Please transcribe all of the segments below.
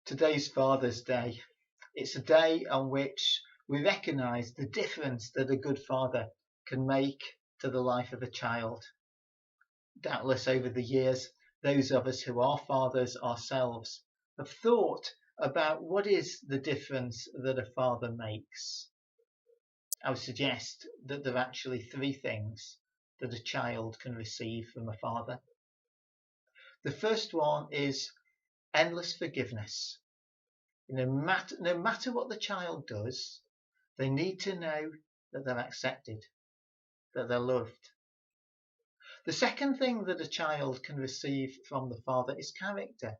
Today's Father's Day. It's a day on which we recognise the difference that a good father can make to the life of a child. Doubtless over the years, those of us who are fathers ourselves have thought about what is the difference that a father makes. I would suggest that there are actually three things that a child can receive from a father. The first one is endless forgiveness. No matter what the child does, they need to know that they're accepted, that they're loved. The second thing that a child can receive from the father is character.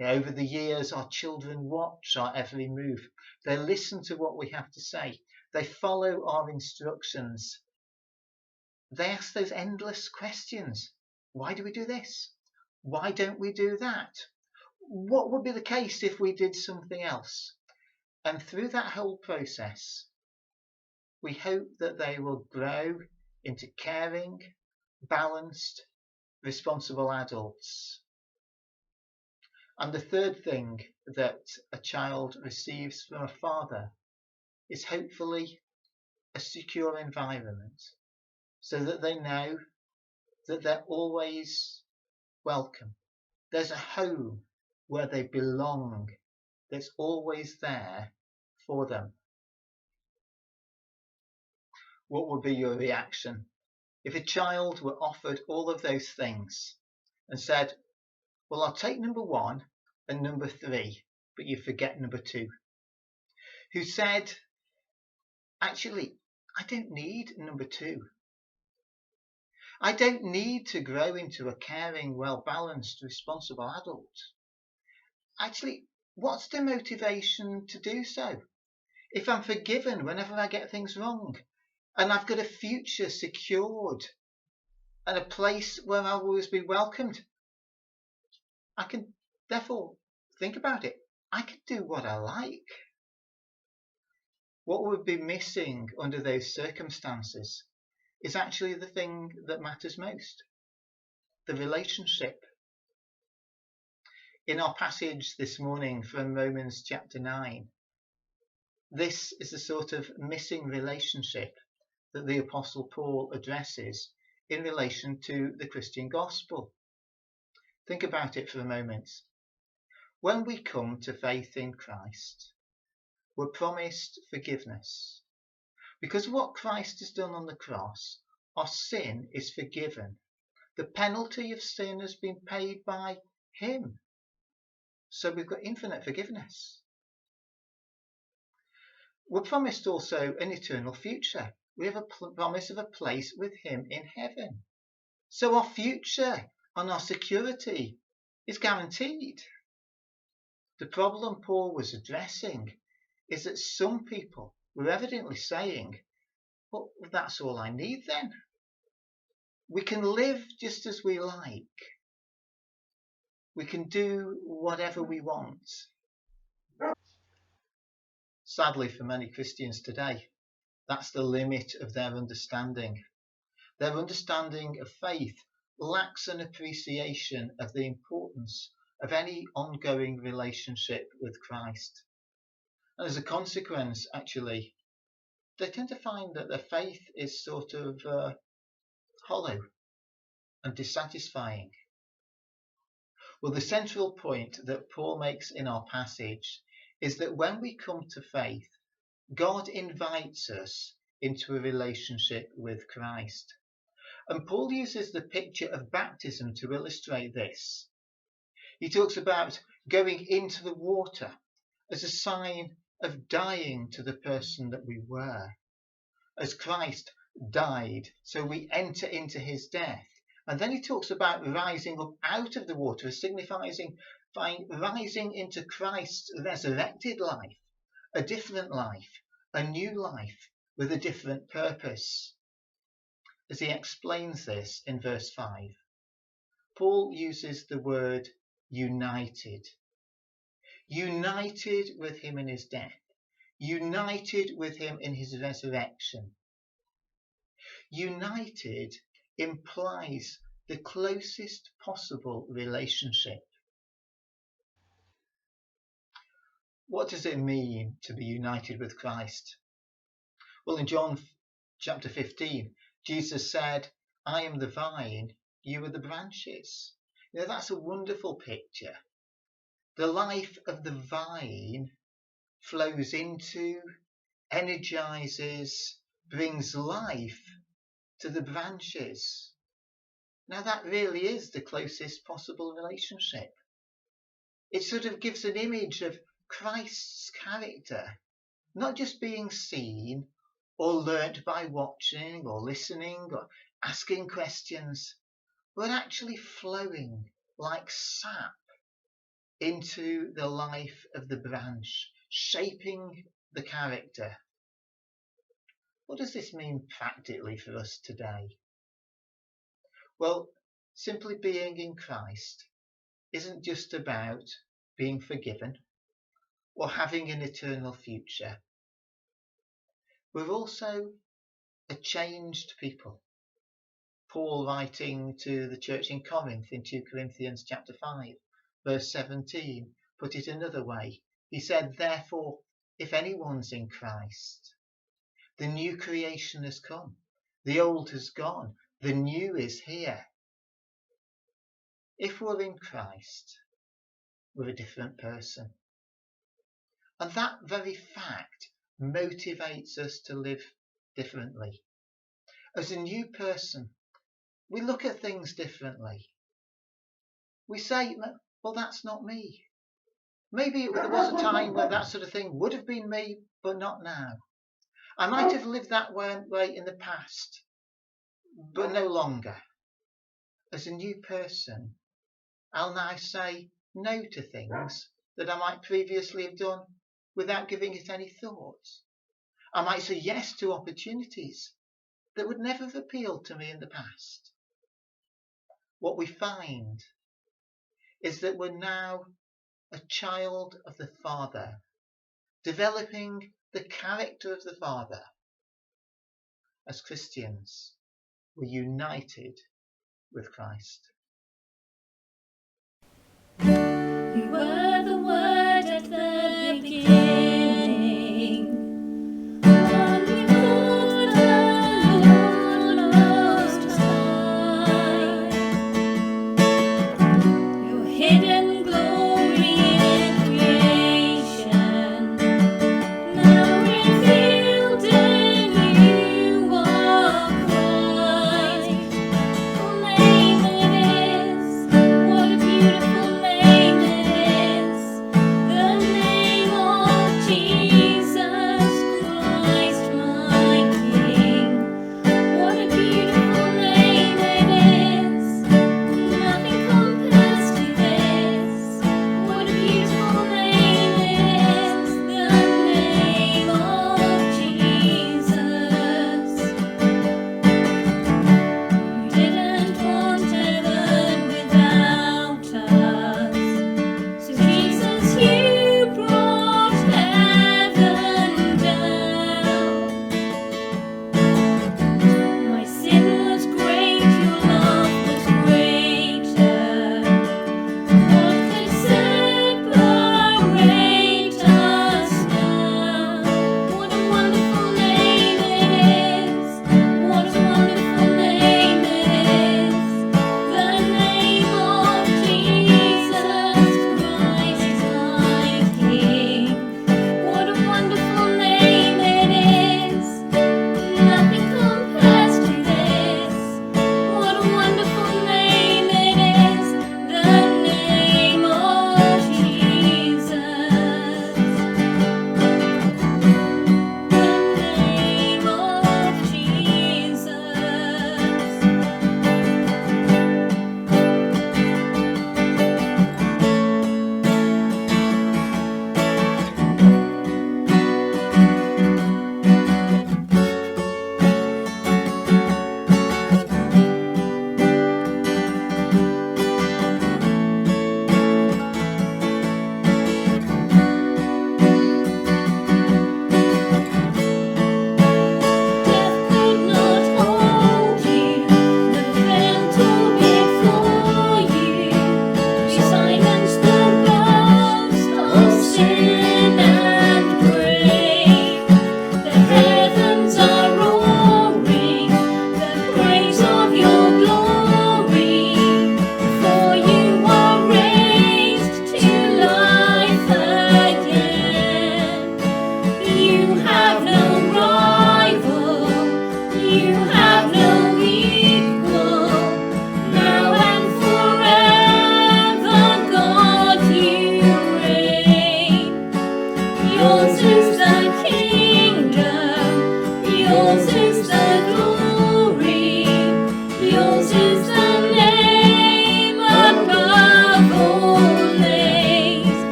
Over the years, our children watch our every move. They listen to what we have to say. They follow our instructions. They ask those endless questions. Why do we do this? Why don't we do that? What would be the case if we did something else? And through that whole process, we hope that they will grow into caring, balanced, responsible adults. And the third thing that a child receives from a father is hopefully a secure environment, so that they know that they're always welcome. There's a home where they belong that's always there for them. What would be your reaction if a child were offered all of those things and said, well, I'll take number 1 and number 3, but you forget number 2? Who said, actually, I don't need number 2. I don't need to grow into a caring, well-balanced, responsible adult. Actually, what's the motivation to do so? If I'm forgiven whenever I get things wrong, and I've got a future secured, and a place where I'll always be welcomed, I can therefore think about it. I can do what I like. What would be missing under those circumstances is actually the thing that matters most, the relationship. In our passage this morning from Romans chapter 9, this is the sort of missing relationship that the Apostle Paul addresses in relation to the Christian gospel. Think about it for a moment. When we come to faith in Christ, we're promised forgiveness. Because of what Christ has done on the cross, our sin is forgiven. The penalty of sin has been paid by him. So we've got infinite forgiveness. We're promised also an eternal future. We have a promise of a place with him in heaven. So our future and our security is guaranteed. The problem Paul was addressing is that some people were evidently saying, well, that's all I need then. We can live just as we like. We can do whatever we want. Sadly, for many Christians today, that's the limit of their understanding. Their understanding of faith lacks an appreciation of the importance of any ongoing relationship with Christ. And as a consequence, actually, they tend to find that their faith is sort of hollow and dissatisfying. Well, the central point that Paul makes in our passage is that when we come to faith, God invites us into a relationship with Christ. And Paul uses the picture of baptism to illustrate this. He talks about going into the water as a sign of dying to the person that we were. As Christ died, so we enter into his death. And then he talks about rising up out of the water, signifying rising into Christ's resurrected life, a different life, a new life with a different purpose. As he explains this in verse 5, Paul uses the word united. United with him in his death. United with him in his resurrection. United implies the closest possible relationship. What does it mean to be united with Christ? Well, in John chapter 15, Jesus said, I am the vine, you are the branches. That's a wonderful picture. The life of the vine flows into, energizes, brings life to the branches. Now that really is the closest possible relationship. It sort of gives an image of Christ's character, not just being seen or learnt by watching or listening or asking questions, but actually flowing like sap into the life of the branch, shaping the character. What does this mean practically for us today? Well, simply being in Christ isn't just about being forgiven or having an eternal future. We're also a changed people. Paul, writing to the church in Corinth in 2 Corinthians chapter 5, verse 17, put it another way. He said, therefore, if anyone's in Christ, the new creation has come. The old has gone. The new is here. If we're in Christ, we're a different person. And that very fact motivates us to live differently. As a new person, we look at things differently. We say, well, that's not me. Maybe there was a time where that sort of thing would have been me, but not now. I might have lived that way in the past, but no longer. As a new person, I'll now say no to things that I might previously have done without giving it any thought. I might say yes to opportunities that would never have appealed to me in the past. What we find is that we're now a child of the Father, developing the character of the Father. As Christians, we're united with Christ. You were the Word at the beginning. One before the Lord Most High. Your hidden glory in creation, now revealed in you are Christ. Your name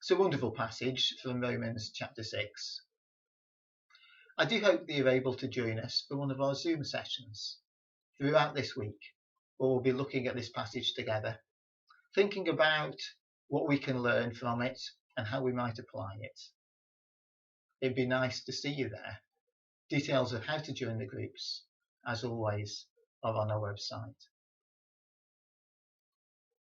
It's a wonderful passage from Romans chapter 6. I do hope that you're able to join us for one of our Zoom sessions throughout this week, where we'll be looking at this passage together, thinking about what we can learn from it and how we might apply it. It'd be nice to see you there. Details of how to join the groups, as always, are on our website.